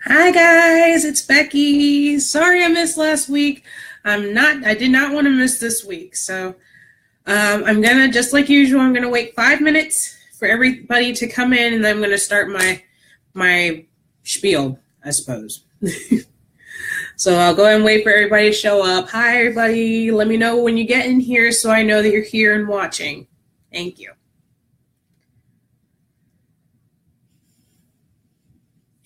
Hi guys, it's Becky. Sorry I missed last week. I did not want to miss this week. So I'm gonna, just like usual, I'm gonna wait 5 minutes for everybody to come in, and then I'm gonna start my spiel, I suppose. So I'll go ahead and wait for everybody to show up. Hi everybody. Let me know when you get in here so I know that you're here and watching. Thank you.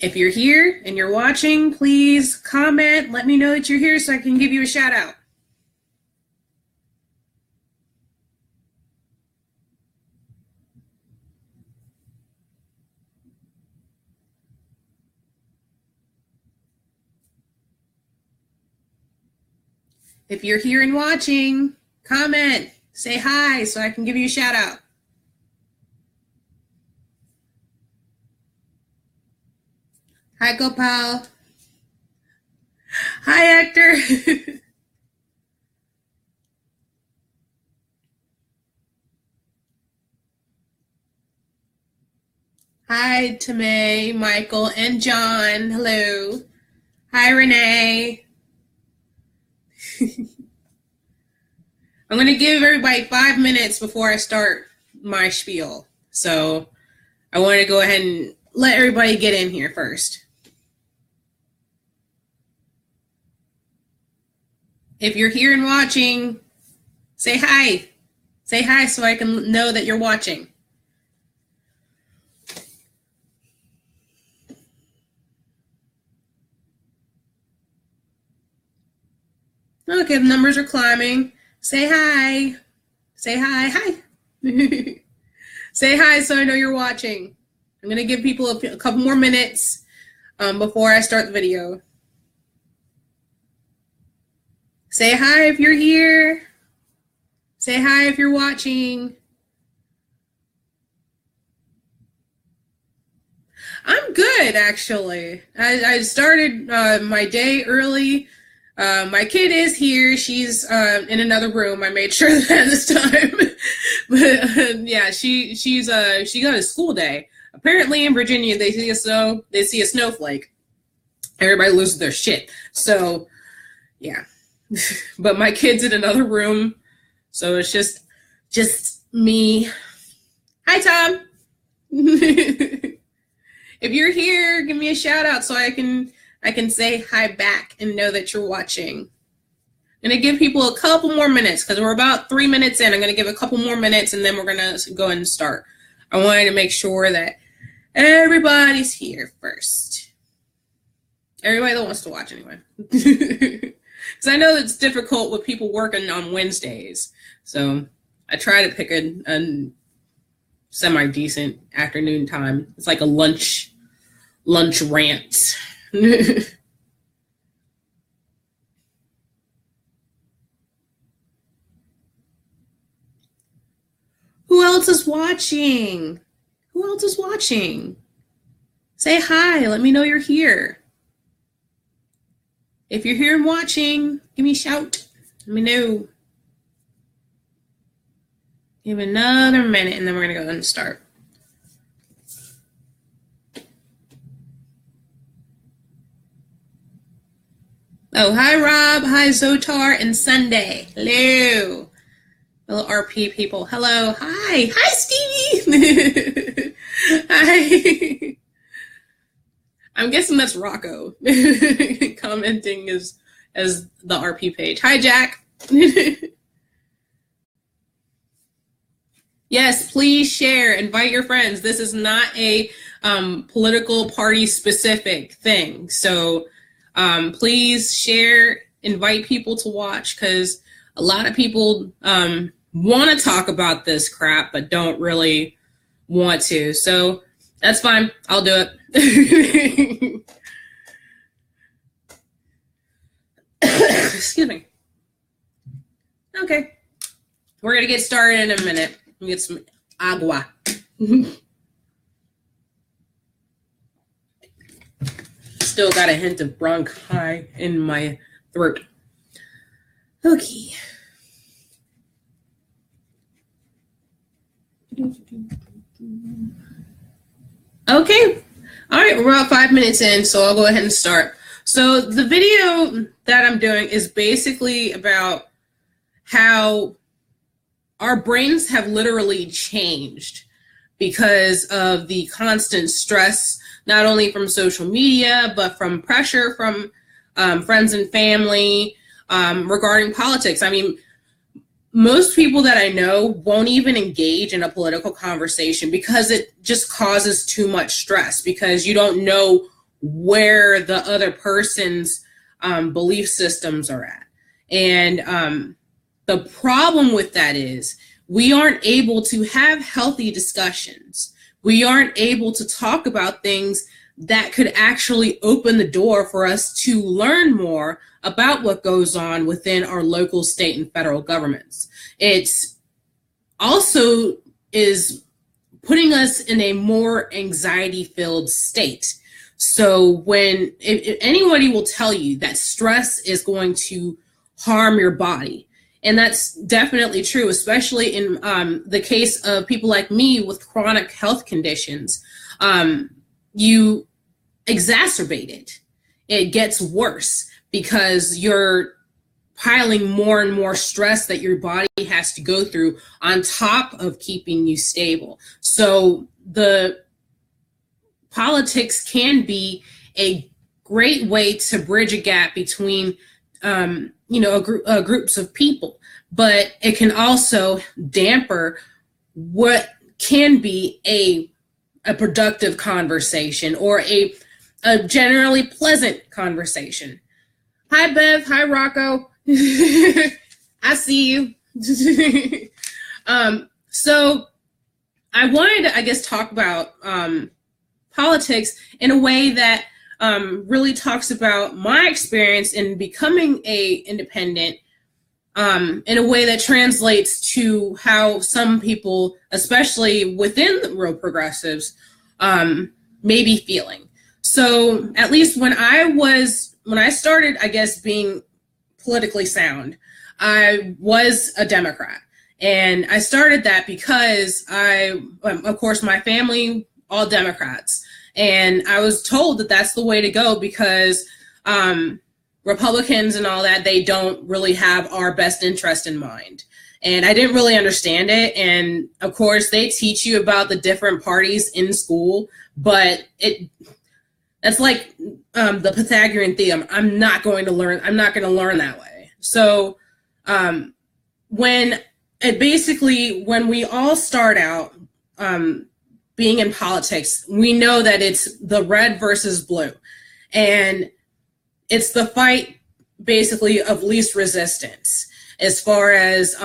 If you're here and you're watching, please comment. Let me know that you're here so I can give you a shout out. If you're here and watching, comment, say hi so I can give you a shout out. Hi, Gopal. Hi, Hector. Hi, Tamay, Michael, and John. Hello. Hi, Renee. I'm going to give everybody 5 minutes before I start my spiel. So I want to go ahead and let everybody get in here first. If you're here and watching, say hi. Say hi so I can know that you're watching. Okay, the numbers are climbing. Say hi. Say hi. Hi. Say hi so I know you're watching. I'm going to give people a couple more minutes before I start the video. Say hi if you're here. Say hi if you're watching. I'm good, actually. I started my day early. My kid is here. She's in another room. I made sure of that this time. But yeah, she got a school day. Apparently in Virginia, they see a snowflake. Everybody loses their shit. So yeah. But my kid's in another room, so it's just me. Hi, Tom. If you're here, give me a shout out so I can say hi back and know that you're watching. I'm going to give people a couple more minutes because we're about 3 minutes in. I'm going to give a couple more minutes and then we're going to go and start. I wanted to make sure that everybody's here first. Everybody that wants to watch anyway. Because I know it's difficult with people working on Wednesdays. So I try to pick a semi-decent afternoon time. It's like a lunch rant. Who else is watching? Who else is watching? Say hi. Let me know you're here. If you're here and watching, give me a shout. Let me know. Give another minute, and then we're going to go ahead and start. Oh, hi, Rob. Hi, Zotar and Sunday. Hello. Little RP people. Hello. Hi. Hi, Stevie. Hi. I'm guessing that's Rocco commenting as the RP page. Hi, Jack. Yes, please share. Invite your friends. This is not a political party specific thing. So please share, invite people to watch because a lot of people want to talk about this crap but don't really want to. So that's fine. I'll do it. Excuse me. Okay. We're going to get started in a minute. Let me get some agua. Still got a hint of bronchi in my throat. Okay. Okay. All right, we're about 5 minutes in, so I'll go ahead and start. So the video that I'm doing is basically about how our brains have literally changed because of the constant stress, not only from social media, but from pressure from friends and family regarding politics. I mean, most people that I know won't even engage in a political conversation because it just causes too much stress, because you don't know where the other person's belief systems are at. And the problem with that is we aren't able to have healthy discussions. We aren't able to talk about things that could actually open the door for us to learn more about what goes on within our local, state, and federal governments. It's also is putting us in a more anxiety-filled state. So when if anybody will tell you that stress is going to harm your body, and that's definitely true, especially in the case of people like me with chronic health conditions, you exacerbate it. It gets worse because you're piling more and more stress that your body has to go through on top of keeping you stable. So the politics can be a great way to bridge a gap between groups of people, but it can also damper what can be a productive conversation or a generally pleasant conversation. Hi, Bev. Hi, Rocco. I see you. So I wanted to, I guess, talk about politics in a way that really talks about my experience in becoming a independent in a way that translates to how some people, especially within the real progressives, may be feeling. So at least when I started, I guess, being politically sound, I was a Democrat. And I started that because of course, my family, all Democrats. And I was told that that's the way to go because Republicans and all that, they don't really have our best interest in mind. And I didn't really understand it. And of course, they teach you about the different parties in school, but that's like the Pythagorean theorem. I'm not going to learn that way. So when we all start out being in politics, we know that it's the red versus blue. And it's the fight basically of least resistance as far as,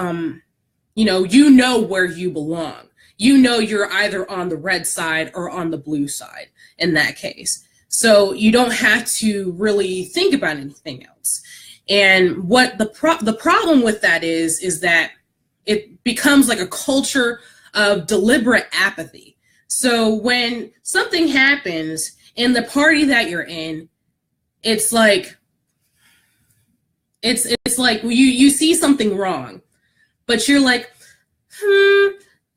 you know where you belong. You know you're either on the red side or on the blue side in that case. So you don't have to really think about anything else. And what the problem with that is that it becomes like a culture of deliberate apathy. So when something happens in the party that you're in, it's like you see something wrong, but you're like,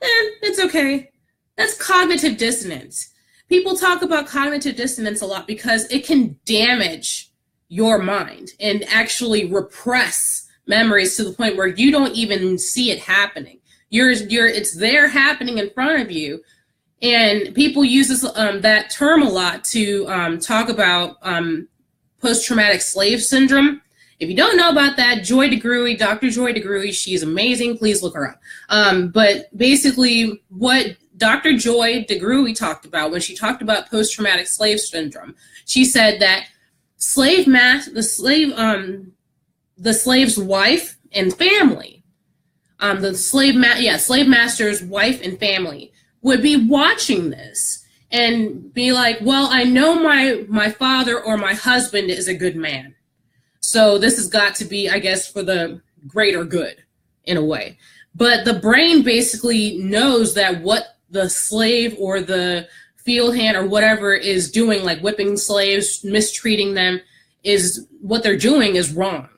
it's okay. That's cognitive dissonance. People talk about cognitive dissonance a lot because it can damage your mind and actually repress memories to the point where you don't even see it happening. It's there happening in front of you. And people use this, that term a lot to talk about post-traumatic slave syndrome. If you don't know about that, Dr. Joy DeGruy, she's amazing. Please look her up. But basically what Dr. Joy DeGruy talked about when she talked about post-traumatic slave syndrome, she said that the slave's wife and family, slave master's wife and family would be watching this and be like, well, I know my father or my husband is a good man. So this has got to be, I guess, for the greater good in a way. But the brain basically knows that what the slave or the field hand or whatever is doing, like whipping slaves, mistreating them, is what they're doing is wrong.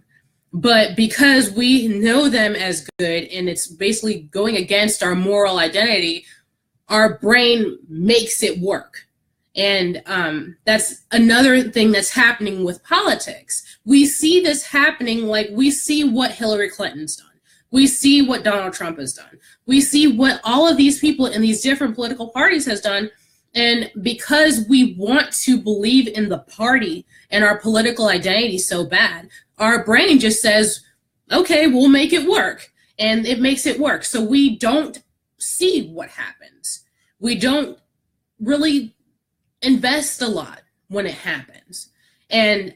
But because we know them as good and it's basically going against our moral identity, our brain makes it work. And that's another thing that's happening with politics. We see this happening, like we see what Hillary Clinton's done. We see what Donald Trump has done. We see what all of these people in these different political parties has done. And because we want to believe in the party and our political identity so bad, our brain just says, okay, we'll make it work. And it makes it work. So we don't see what happens. We don't really invest a lot when it happens. And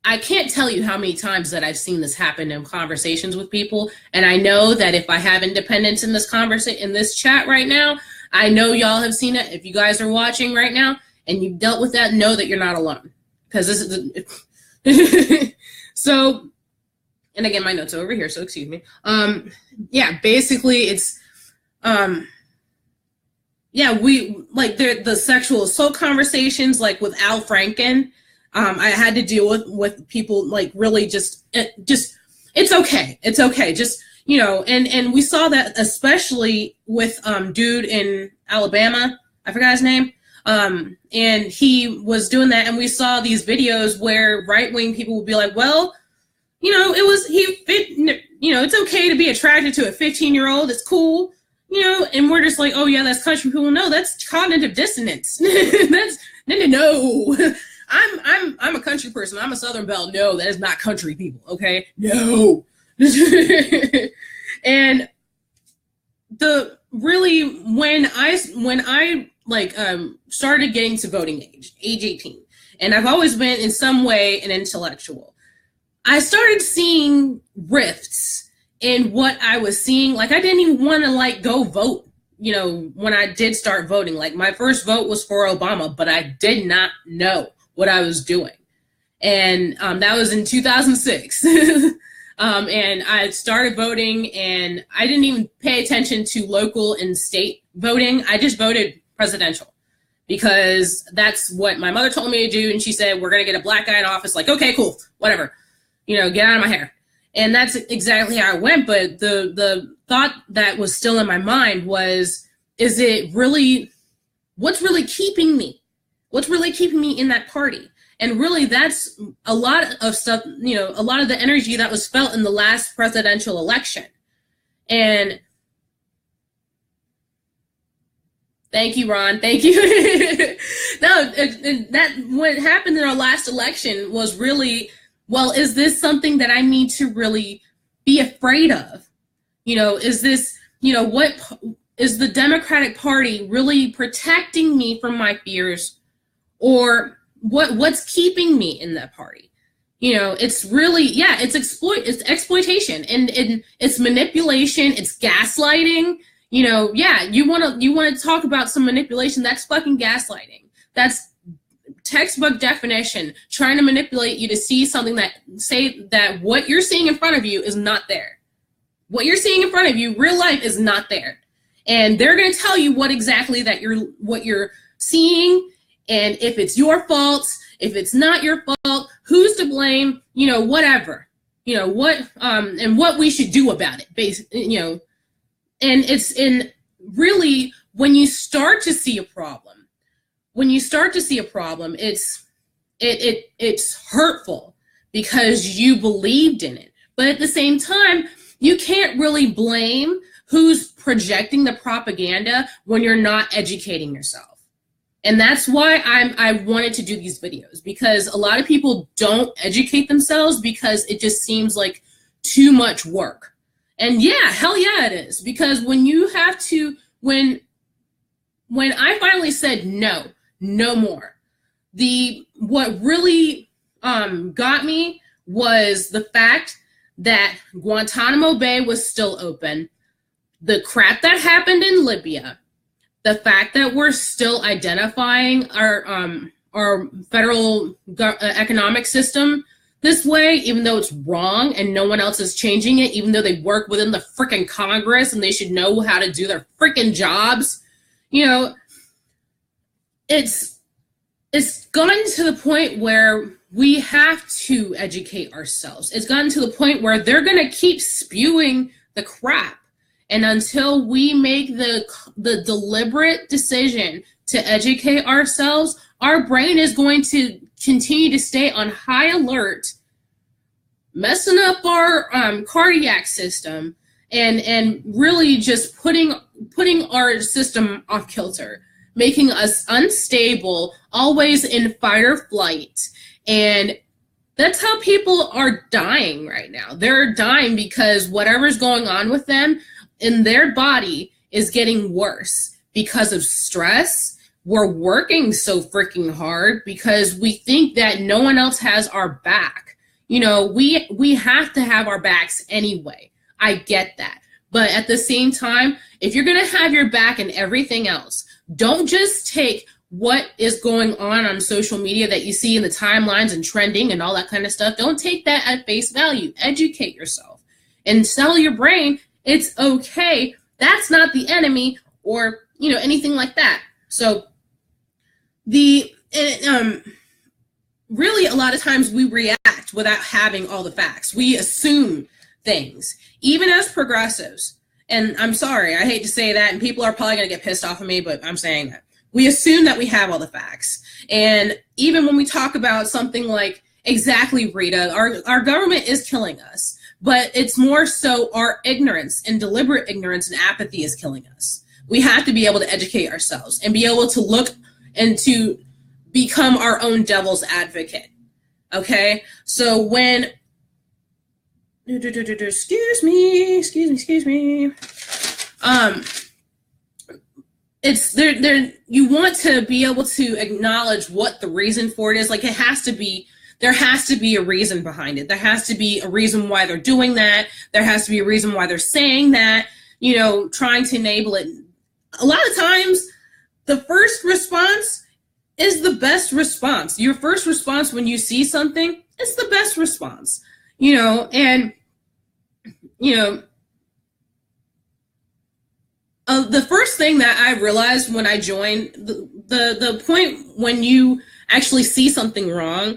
I can't tell you how many times that I've seen this happen in conversations with people. And I know that if I have independents in this chat right now, I know y'all have seen it. If you guys are watching right now and you've dealt with that, know that you're not alone. Because this is so, and again, my notes are over here, so excuse me. Yeah, basically it's yeah, we like the sexual assault conversations, like with Al Franken. I had to deal with people like really just it's okay. Just, you know, and we saw that especially with dude in Alabama. I forgot his name. And he was doing that, and we saw these videos where right-wing people would be like, well, you know, it's okay to be attracted to a 15-year-old. It's cool. You know, and we're just like, oh yeah, that's country people. No, that's cognitive dissonance. That's no. I'm a country person. I'm a Southern Belle. No, that is not country people. Okay, no. And the really when I like started getting to voting age 18, and I've always been in some way an intellectual, I started seeing rifts in what I was seeing. Like I didn't even want to like go vote, you know, when I did start voting. Like my first vote was for Obama, but I did not know what I was doing. And that was in 2006. And I started voting, and I didn't even pay attention to local and state voting. I just voted presidential because that's what my mother told me to do. And she said, we're going to get a black guy in office. Like, okay, cool, whatever, you know, get out of my hair. And that's exactly how I went. But the thought that was still in my mind was, is it really, what's really keeping me? What's really keeping me in that party? And really, that's a lot of stuff, you know, a lot of the energy that was felt in the last presidential election. And thank you, Ron. Thank you. No, that what happened in our last election was really, well, is this something that I need to really be afraid of? You know, is this, you know, what is the Democratic Party really protecting me from my fears, or what's keeping me in that party? You know, it's really, yeah, it's exploitation, and it's manipulation, it's gaslighting. You know, yeah, you want to talk about some manipulation, that's fucking gaslighting. That's textbook definition, trying to manipulate you to see something that what you're seeing in front of you is not there. What you're seeing in front of you, real life, is not there. And they're going to tell you what exactly what you're seeing, and if it's your fault, if it's not your fault, who's to blame, you know, whatever, you know, what and what we should do about it, basically, you know. And it's in really, when you start to see a problem, it's hurtful because you believed in it. But at the same time, you can't really blame who's projecting the propaganda when you're not educating yourself. And that's why I wanted to do these videos, because a lot of people don't educate themselves because it just seems like too much work. And yeah, hell yeah it is. Because when you have to, when I finally said no more, what really got me was the fact that Guantanamo Bay was still open, the crap that happened in Libya, the fact that we're still identifying our federal economic system this way, even though it's wrong and no one else is changing it, even though they work within the frickin' Congress and they should know how to do their frickin' jobs, you know, it's gotten to the point where we have to educate ourselves. It's gotten to the point where they're going to keep spewing the crap. And until we make the deliberate decision to educate ourselves our brain is going to continue to stay on high alert, messing up our cardiac system, and really just putting our system off kilter, making us unstable, always in fight or flight. And that's how people are dying right now. They're dying because whatever's going on with them in their body is getting worse because of stress. We're working so freaking hard because we think that no one else has our back. You know, we have to have our backs anyway. I get that. But at the same time, if you're going to have your back in everything else, don't just take what is going on social media that you see in the timelines and trending and all that kind of stuff. Don't take that at face value. Educate yourself and tell your brain it's okay. That's not the enemy, or, you know, anything like that. So really a lot of times we react without having all the facts. We assume things, even as progressives. And I'm sorry, I hate to say that, and people are probably going to get pissed off of me, but I'm saying that. We assume that we have all the facts. And even when we talk about something like, exactly, Rita, our government is killing us, but it's more so our ignorance and deliberate ignorance and apathy is killing us. We have to be able to educate ourselves and be able to look and to become our own devil's advocate. Okay? So when, excuse me. It's there. You want to be able to acknowledge what the reason for it is. Like, there has to be a reason behind it. There has to be a reason why they're doing that. There has to be a reason why they're saying that, you know, trying to enable it. A lot of times, the first response is the best response. Your first response when you see something is the best response, you know, and, you know, the first thing that I realized when I joined, the point when you actually see something wrong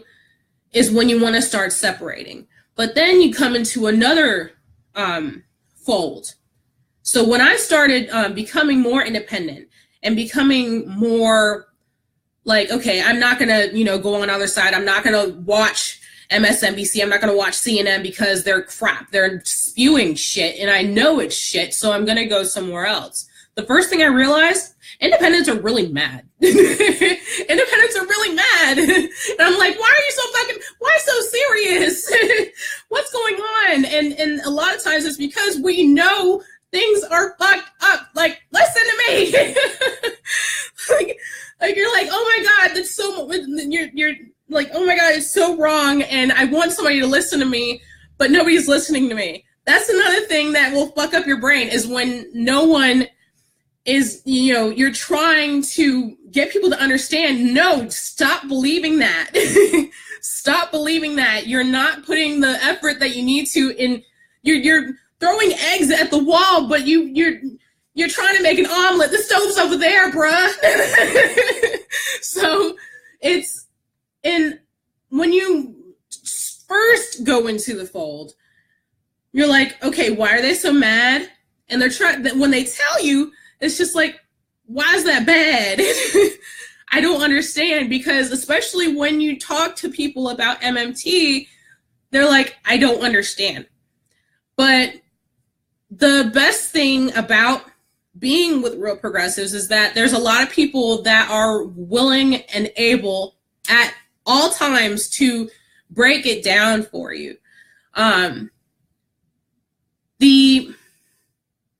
is when you want to start separating. But then you come into another fold. So when I started becoming more independent and becoming more like, okay, I'm not going to, you know, go on the other side. I'm not going to watch MSNBC. I'm not going to watch CNN because they're crap. They're spewing shit, and I know it's shit, so I'm going to go somewhere else. The first thing I realized, independents are really mad. Independents are really mad. And I'm like, why so serious? What's going on? And a lot of times it's because we know things are fucked up. Like, listen to me. like you're like, oh my God, that's so, you're like, oh my God, it's so wrong, and I want somebody to listen to me, but nobody's listening to me. That's another thing that will fuck up your brain, is when no one is, you know, you're trying to get people to understand, no, stop believing that. Stop believing that. You're not putting the effort that you need to in, you're throwing eggs at the wall, but you're trying to make an omelet. The stove's over there, bruh. So it's, and when you first go into the fold, you're like, okay, why are they so mad? And they're trying, when they tell you, it's just like, why is that bad? I don't understand, because especially when you talk to people about MMT, they're like, I don't understand. But the best thing about being with real progressives is that there's a lot of people that are willing and able at all times to break it down for you.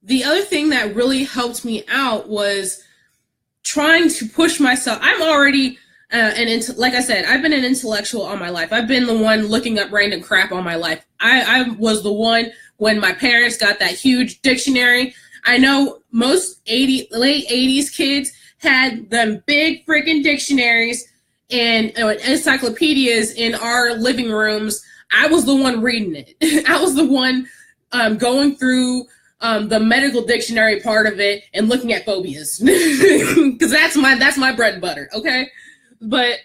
The other thing that really helped me out was trying to push myself. I'm already like I said, I've been an intellectual all my life. I've been the one looking up random crap all my life. I was the one when my parents got that huge dictionary. I know most late 80s kids had them big freaking dictionaries and encyclopedias in our living rooms. I was the one reading it. I was the one going through the medical dictionary part of it and looking at phobias, because that's my bread and butter. Okay, but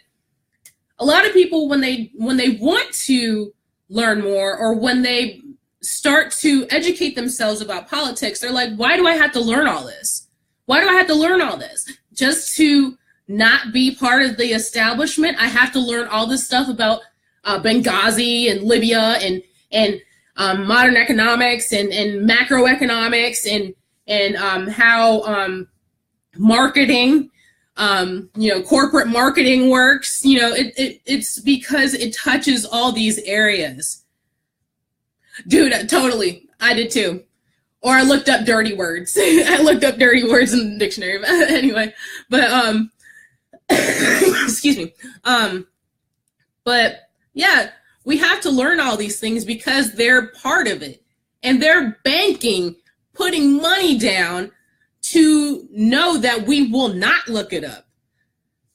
a lot of people, when they want to learn more, or when they start to educate themselves about politics, they're like, why do I have to learn all this? Why do I have to learn all this just to not be part of the establishment. I have to learn all this stuff about Benghazi and Libya and modern economics and macroeconomics and how marketing, corporate marketing works. It's because it touches all these areas. Dude, totally. I did too. Or I looked up dirty words. I looked up dirty words in the dictionary. But anyway, but excuse me. But yeah, we have to learn all these things because they're part of it. And they're banking, putting money down to know that we will not look it up.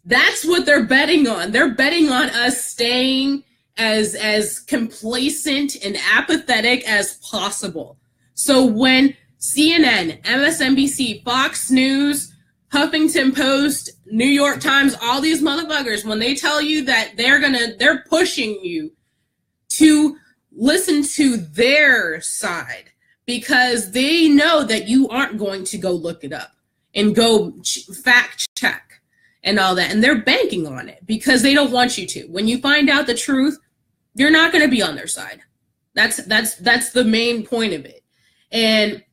That's what they're betting on. They're betting on us staying as complacent and apathetic as possible. So when CNN, MSNBC, Fox News, Huffington Post, New York Times, all these motherfuckers, when they tell you that they're pushing you to listen to their side because they know that you aren't going to go look it up and go fact check and all that. And they're banking on it because they don't want you to. When you find out the truth, you're not going to be on their side. That's the main point of it. And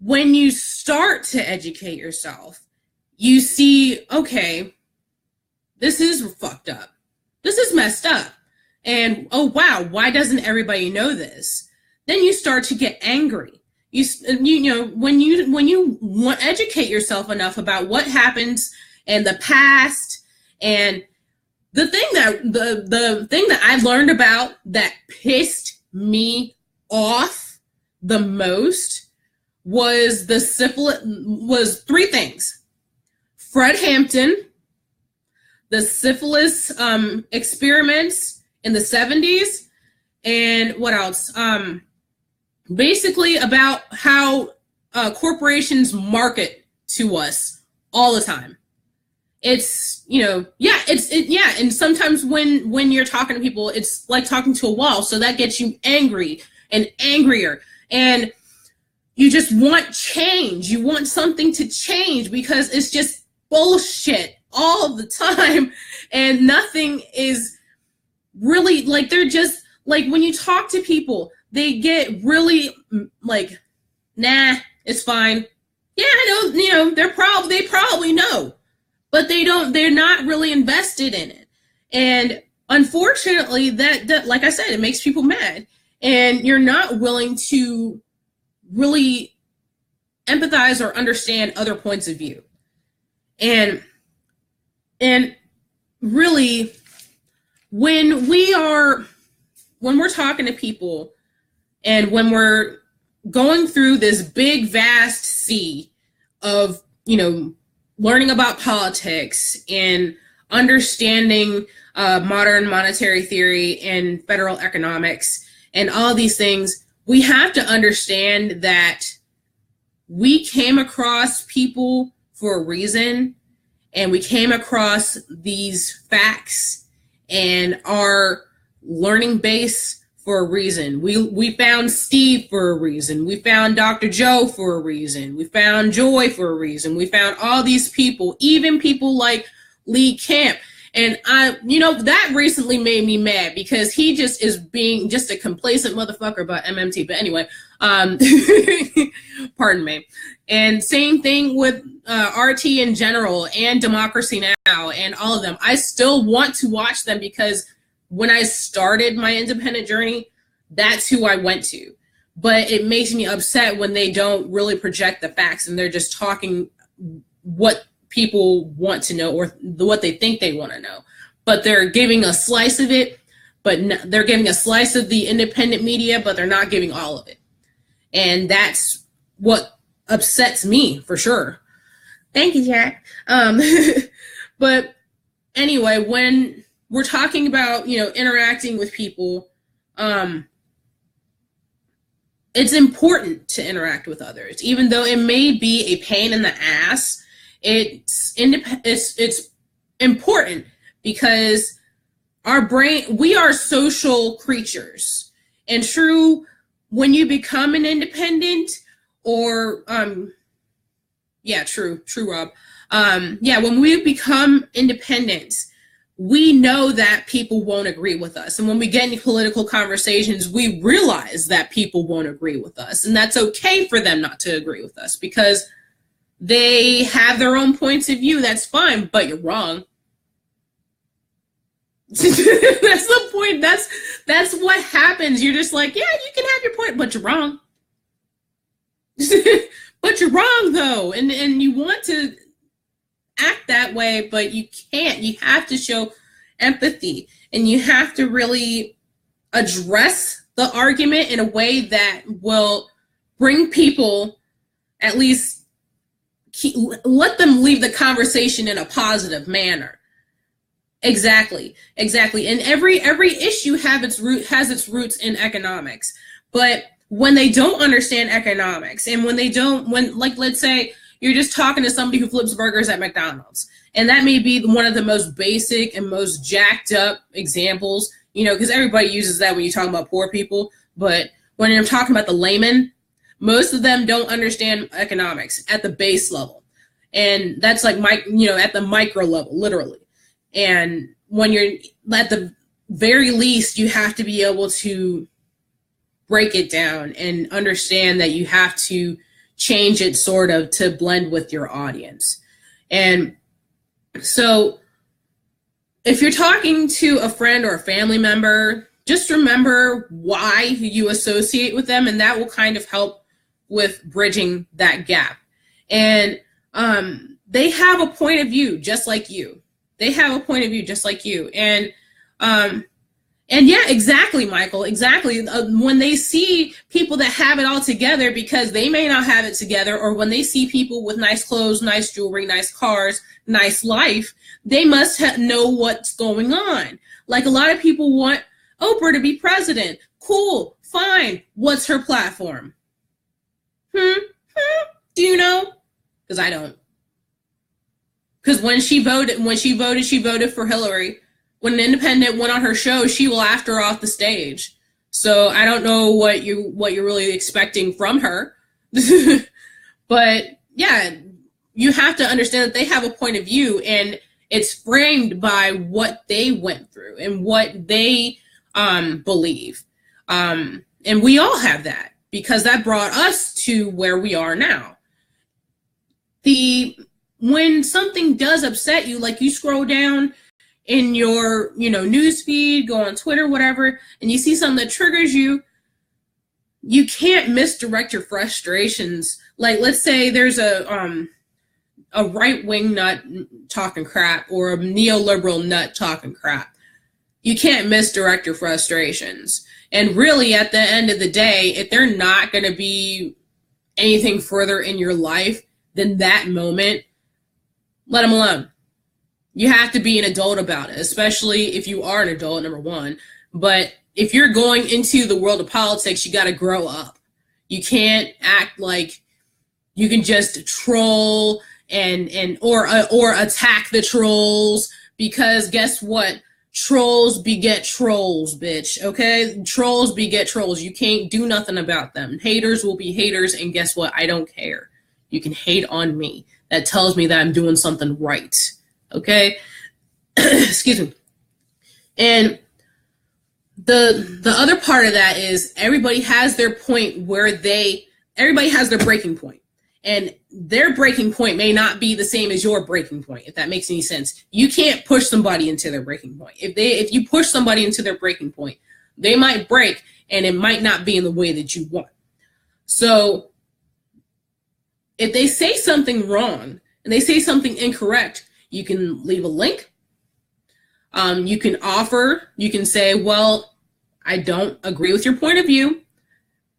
when you start to educate yourself, you see, okay, this is fucked up. This is messed up. And, oh, wow, why doesn't everybody know this? Then you start to get angry. When you educate yourself enough about what happens in the past, and the thing that I learned about that pissed me off the most was was three things: Fred Hampton, the syphilis experiments in the 70s, and what else? Basically about how corporations market to us all the time. It's, and sometimes when you're talking to people, it's like talking to a wall. So that gets you angry and angrier. And you just want change. You want something to change because it's just bullshit all the time. And nothing is really, like, they're just, like, when you talk to people, they get really, like, nah, it's fine. Yeah, I know, they probably know. But they're not really invested in it. And unfortunately, that like I said, it makes people mad. And you're not willing to really empathize or understand other points of view. And really, when we're talking to people and when we're going through this big, vast sea of, learning about politics and understanding modern monetary theory and federal economics and all these things, we have to understand that we came across people for a reason, and we came across these facts and our learning base for a reason. We found Steve for a reason. We found Dr. Joe for a reason. We found Joy for a reason. We found all these people, even people like Lee Camp. And that recently made me mad because he just is being just a complacent motherfucker about MMT. But anyway, pardon me. And same thing with RT in general and Democracy Now! And all of them. I still want to watch them because when I started my independent journey, that's who I went to. But it makes me upset when they don't really project the facts and they're just talking what people want to know or what they think they want to know. But they're giving a slice of it, but they're giving a slice of the independent media, but they're not giving all of it. And that's what upsets me for sure. Thank you, Jack. But anyway, when we're talking about, interacting with people, it's important to interact with others, even though it may be a pain in the ass. It's important because we are social creatures. And true, when you become an independent or, true, Rob. when we become independent, we know that people won't agree with us. And when we get into political conversations, we realize that people won't agree with us. And that's okay for them not to agree with us because they have their own points of view. That's fine, but you're wrong. That's the point. That's what happens. You're just like, yeah, you can have your point, but you're wrong. But you're wrong, though. And you want to act that way, but you can't. You have to show empathy, and you have to really address the argument in a way that will bring people, at least let them leave the conversation in a positive manner. Exactly. And every issue has its roots in economics. But when they don't understand economics, and when let's say you're just talking to somebody who flips burgers at McDonald's, and that may be one of the most basic and most jacked up examples, because everybody uses that when you talk about poor people. But when you're talking about the layman, most of them don't understand economics at the base level. And that's like, at the micro level, literally. And when you're at the very least, you have to be able to break it down and understand that you have to change it sort of to blend with your audience. And so if you're talking to a friend or a family member, just remember why you associate with them, and that will kind of help with bridging that gap. And they have a point of view just like you. They have a point of view just like you. And yeah, exactly, Michael, exactly. When they see people that have it all together because they may not have it together, or when they see people with nice clothes, nice jewelry, nice cars, nice life, they must know what's going on. Like a lot of people want Oprah to be president. Cool, fine. What's her platform? Do you know? Because I don't. Because when she voted for Hillary. When an independent went on her show, she laughed her off the stage. So I don't know what you're really expecting from her. But yeah, you have to understand that they have a point of view, and it's framed by what they went through and what they believe. And we all have that because that brought us to where we are now. When something does upset you, like you scroll down in your, news feed, go on Twitter, whatever, and you see something that triggers you, you can't misdirect your frustrations. Like, let's say there's a right-wing nut talking crap or a neoliberal nut talking crap. You can't misdirect your frustrations. And really, at the end of the day, if they're not going to be anything further in your life than that moment, let them alone. You have to be an adult about it, especially if you are an adult, number one. But if you're going into the world of politics, you got to grow up. You can't act like you can just troll or attack the trolls, because guess what? Trolls beget trolls, bitch. Okay? Trolls beget trolls. You can't do nothing about them. Haters will be haters, and guess what? I don't care. You can hate on me. That tells me that I'm doing something right. Okay? Excuse me. And the other part of that is everybody has their point everybody has their breaking point. And their breaking point may not be the same as your breaking point, if that makes any sense. You can't push somebody into their breaking point. If you push somebody into their breaking point, they might break, and it might not be in the way that you want. So if they say something wrong and they say something incorrect, you can leave a link. You can offer, you can say, well, I don't agree with your point of view,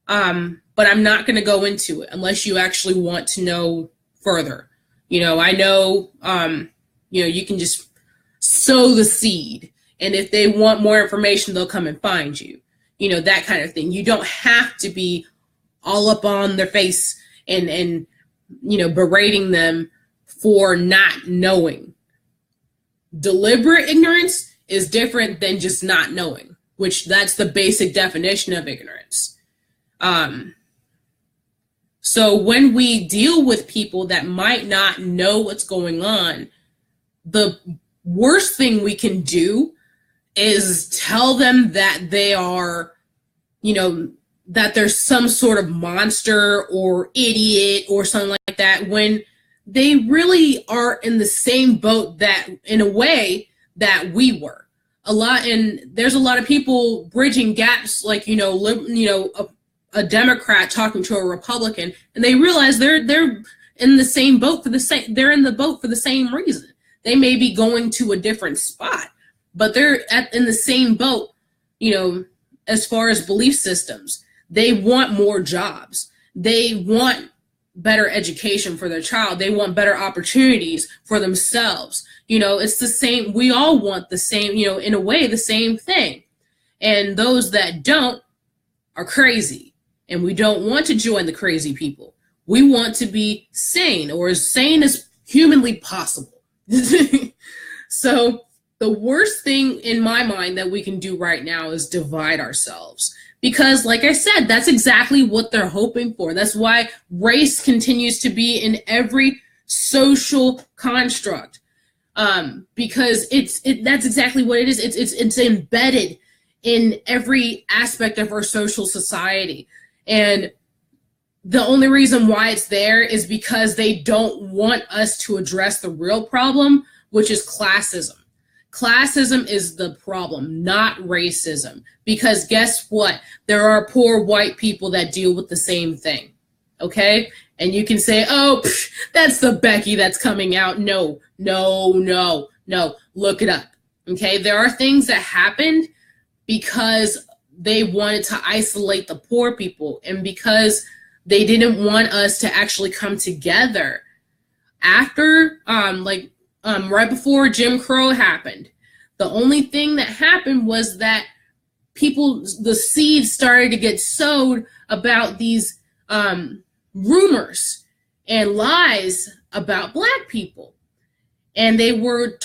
but I'm not going to go into it unless you actually want to know further. I know, you can just sow the seed. And if they want more information, they'll come and find you. That kind of thing. You don't have to be all up on their face and berating them for not knowing. Deliberate ignorance is different than just not knowing, which that's the basic definition of ignorance. So when we deal with people that might not know what's going on, the worst thing we can do is tell them that they are, that there's some sort of monster or idiot or something like that, when they really are in the same boat that, in a way, that we were. And there's a lot of people bridging gaps, like, a Democrat talking to a Republican, and they realize they're in the same boat they're in the boat for the same reason. They may be going to a different spot, but they're in the same boat, as far as belief systems. They want more jobs. They want better education for their child. They want better opportunities for themselves. It's the same. We all want the same, in a way, the same thing. And those that don't are crazy. And we don't want to join the crazy people. We want to be sane, or as sane as humanly possible. So the worst thing in my mind that we can do right now is divide ourselves. Because, like I said, that's exactly what they're hoping for. That's why race continues to be in every social construct. Because that's exactly what it is. It's embedded in every aspect of our social society. And the only reason why it's there is because they don't want us to address the real problem, which is classism. Classism is the problem, not racism. Because guess what? There are poor white people that deal with the same thing. Okay? And you can say, oh, that's the Becky that's coming out. No. Look it up. Okay? There are things that happened because they wanted to isolate the poor people, and because they didn't want us to actually come together. After, right before Jim Crow happened, the only thing that happened was that the seeds started to get sowed about these rumors and lies about Black people. And they were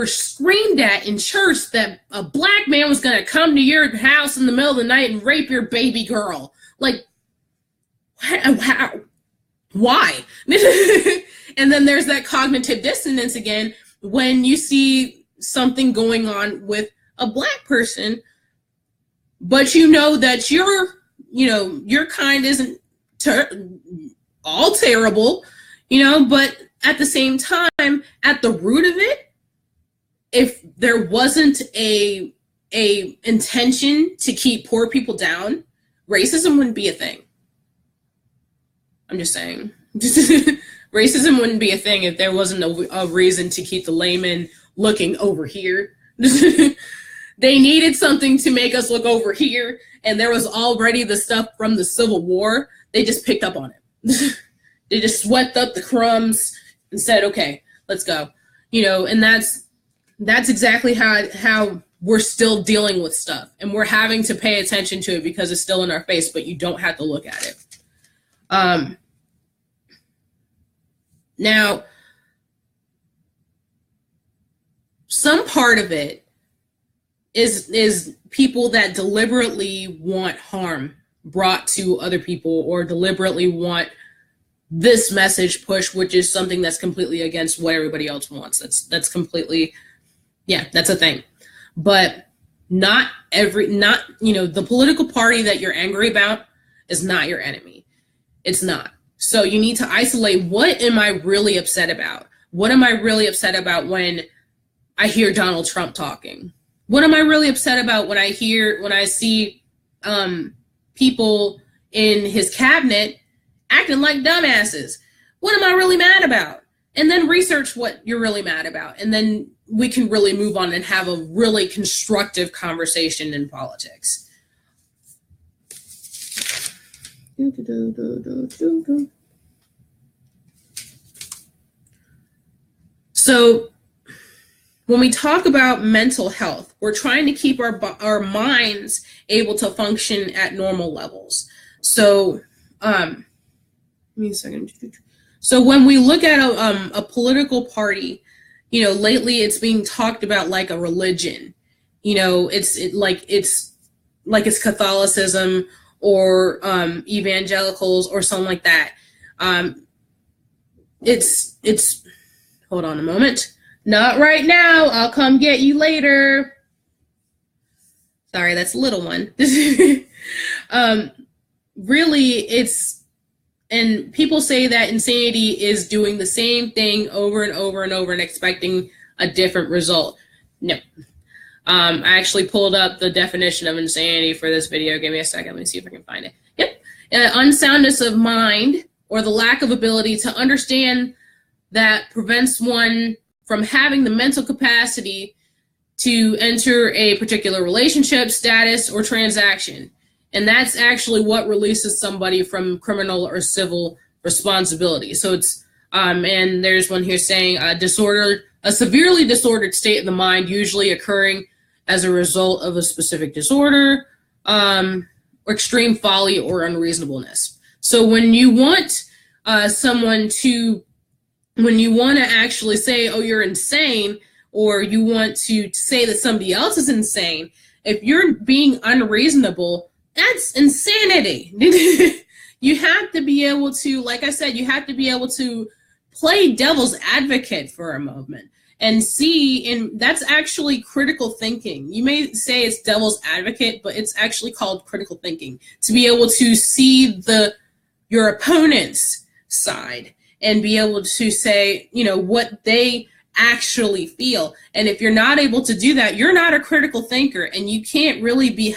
screamed at in church that a Black man was going to come to your house in the middle of the night and rape your baby girl. Like, how? Why? And then there's that cognitive dissonance again when you see something going on with a Black person, but you know that your kind isn't all terrible, but at the same time, at the root of it, if there wasn't a intention to keep poor people down, racism wouldn't be a thing. I'm just saying. Racism wouldn't be a thing if there wasn't a reason to keep the layman looking over here. They needed something to make us look over here, and there was already the stuff from the Civil War. They just picked up on it. They just swept up the crumbs and said, okay, let's go. And that's exactly how we're still dealing with stuff, and we're having to pay attention to it because it's still in our face, but you don't have to look at it. Now, some part of it is people that deliberately want harm brought to other people, or deliberately want this message push, which is something that's completely against what everybody else wants. That's completely, that's a thing. But the political party that you're angry about is not your enemy. It's not. So you need to isolate, what am I really upset about? What am I really upset about when I hear Donald Trump talking? What am I really upset about when I see people in his cabinet acting like dumbasses? What am I really mad about? And then research what you're really mad about. And then we can really move on and have a really constructive conversation in politics. So when we talk about mental health, we're trying to keep our minds able to function at normal levels. So, give me a second. So when we look at a political party, lately it's being talked about like a religion. It's like Catholicism or evangelicals or something like that. It's hold on a moment. Not right now. I'll come get you later. Sorry, that's a little one. Really, it's, and people say that insanity is doing the same thing over and over and over and expecting a different result. No. I actually pulled up the definition of insanity for this video. Give me a second. Let me see if I can find it. Yep. Unsoundness of mind, or the lack of ability to understand, that prevents one from having the mental capacity to enter a particular relationship, status, or transaction. And that's actually what releases somebody from criminal or civil responsibility. So it's, and there's one here saying a severely disordered state of the mind, usually occurring as a result of a specific disorder, or extreme folly or unreasonableness. So when you want when you want to actually say, oh, you're insane, or you want to say that somebody else is insane, if you're being unreasonable, that's insanity. You have to be able to, like I said, you have to be able to play devil's advocate for a moment and see, and that's actually critical thinking. You may say it's devil's advocate, but it's actually called critical thinking, to be able to see your opponent's side and be able to say, what they actually feel. And if you're not able to do that, you're not a critical thinker, and you can't really be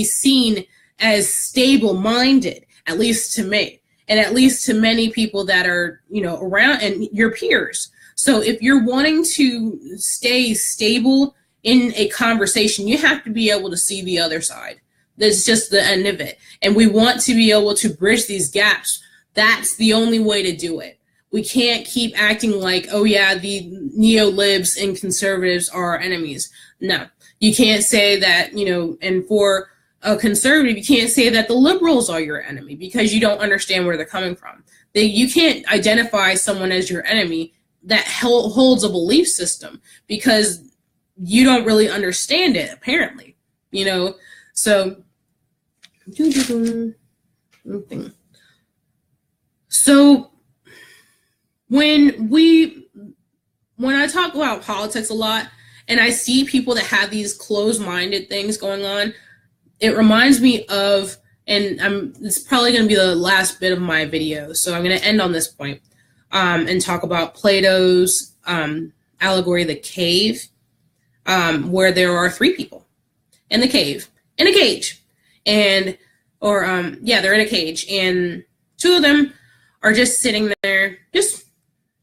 seen as stable-minded, at least to me, and at least to many people that are, around, and your peers. So if you're wanting to stay stable in a conversation, you have to be able to see the other side. That's just the end of it. And we want to be able to bridge these gaps. That's the only way to do it. We can't keep acting like, oh yeah, the neo-libs and conservatives are our enemies. No, you can't say that, and for a conservative, you can't say that the liberals are your enemy, because you don't understand where they're coming from. You can't identify someone as your enemy that holds a belief system, because you don't really understand it, apparently, so when I talk about politics a lot, and I see people that have these closed-minded things going on, it reminds me of, and it's probably going to be the last bit of my video, so I'm going to end on this point, and talk about Plato's allegory, the cave, where there are three people in the cave, in a cage, they're in a cage, and two of them are just sitting there, just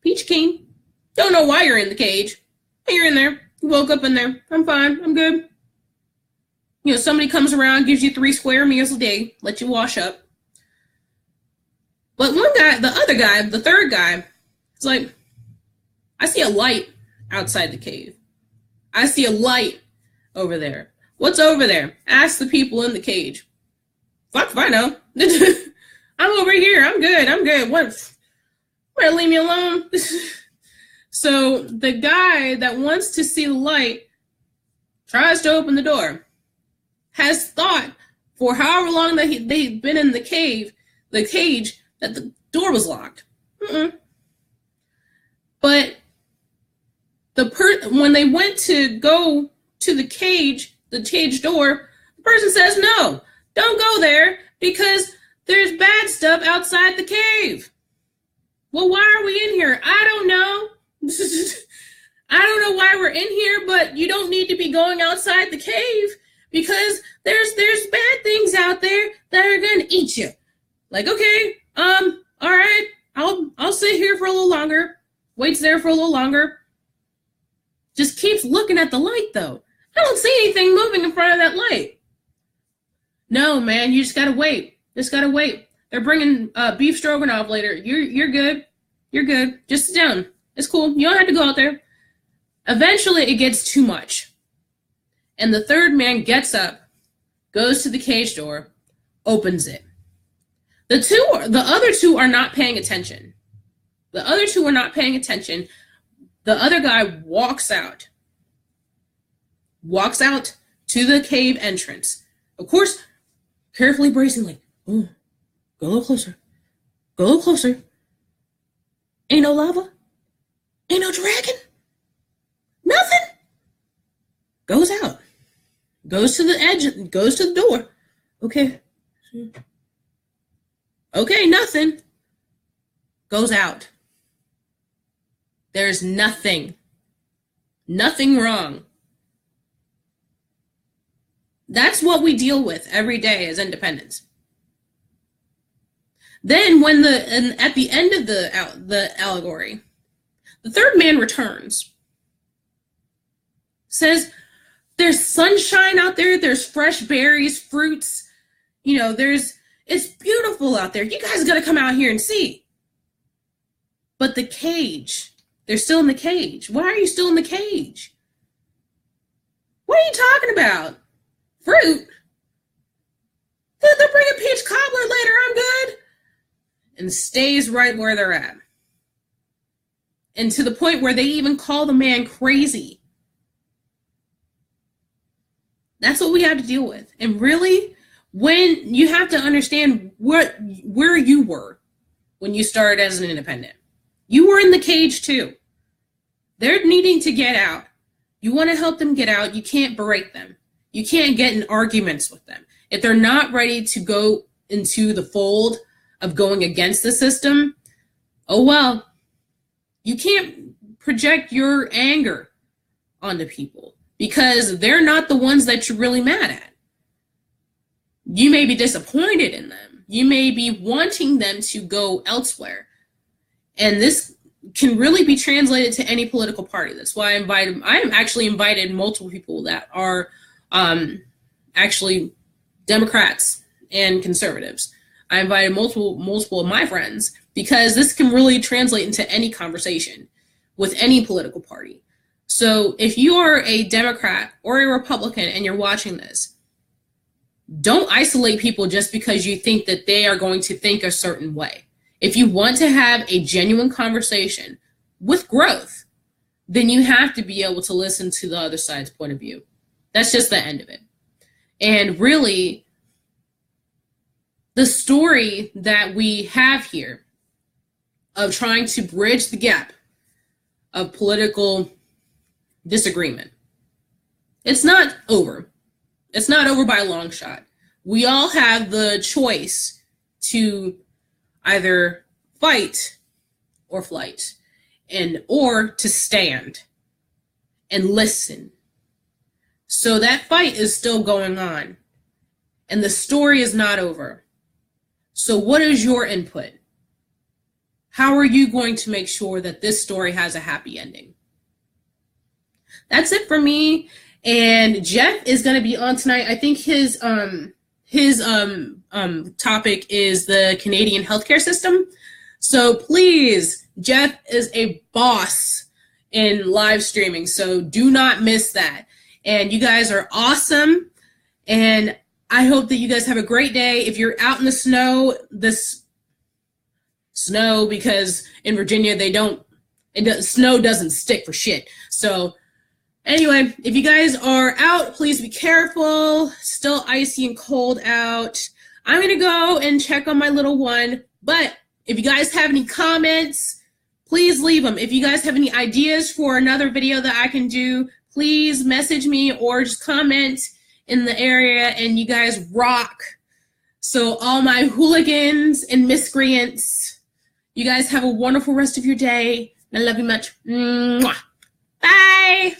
peach keen. Don't know why you're in the cage. Hey, you're in there. You woke up in there. I'm fine. I'm good. Somebody comes around, gives you 3 square meals a day, lets you wash up. But one guy, the other guy, the third guy, is like, I see a light outside the cave. I see a light over there. What's over there? Ask the people in the cage. Fuck if I know. I'm over here. I'm good. What? Better leave me alone. So the guy that wants to see the light tries to open the door. Has thought for however long that they've been in the cage, that the door was locked. But when they went to go to the cage door, the person says, no, don't go there, because there's bad stuff outside the cave. Well, why are we in here? I don't know. I don't know why we're in here, but you don't need to be going outside the cave, because there's bad things out there that are gonna eat you. Like, okay, all right, I'll sit here for a little longer. Waits there for a little longer. Just keeps looking at the light, though. I don't see anything moving in front of that light. No, man, you just gotta wait. They're bringing beef stroganoff later. You're good. You're good. Just sit down. It's cool. You don't have to go out there. Eventually, it gets too much. And the third man gets up, goes to the cage door, opens it. The other two are not paying attention. The other guy walks out to the cave entrance. Of course, carefully, bracingly. Go a little closer. Go a little closer. Ain't no lava. Ain't no dragon. Nothing. Goes out. Goes to the edge. Goes to the door. Okay. Okay, nothing. Goes out. There's nothing. Nothing wrong. That's what we deal with every day as independents. Then at the end of the allegory, the third man returns. Says, there's sunshine out there, there's fresh berries, fruits, it's beautiful out there. You guys gotta come out here and see. But the cage, they're still in the cage. Why are you still in the cage? What are you talking about? Fruit? They'll bring a peach cobbler later, I'm good. And stays right where they're at. And to the point where they even call the man crazy. That's what we have to deal with. And really, when you have to understand where you were when you started as an independent. You were in the cage too. They're needing to get out. You want to help them get out. You can't berate them. You can't get in arguments with them. If they're not ready to go into the fold of going against the system, oh well. You can't project your anger onto people because they're not the ones that you're really mad at. You may be disappointed in them. You may be wanting them to go elsewhere. And this can really be translated to any political party. That's why I am actually invited multiple people that are actually Democrats and conservatives. I invited multiple of my friends because this can really translate into any conversation with any political party. So if you are a Democrat or a Republican and you're watching this, don't isolate people just because you think that they are going to think a certain way. If you want to have a genuine conversation with growth, then you have to be able to listen to the other side's point of view. That's just the end of it. And really, the story that we have here of trying to bridge the gap of political disagreement, it's not over. It's not over by a long shot. We all have the choice to either fight or flight, or to stand and listen. So that fight is still going on, and the story is not over. So what is your input? How are you going to make sure that this story has a happy ending? That's it for me. And Jeff is going to be on tonight. I think his topic is the Canadian healthcare system. So please, Jeff is a boss in live streaming, so do not miss that. And you guys are awesome. And I hope that you guys have a great day. If you're out in the snow, because in Virginia, snow doesn't stick for shit. So anyway, if you guys are out, please be careful. Still icy and cold out. I'm going to go and check on my little one. But if you guys have any comments, please leave them. If you guys have any ideas for another video that I can do, please message me or just comment in the area. And you guys rock. So all my hooligans and miscreants, you guys have a wonderful rest of your day. I love you much. Mwah. Bye.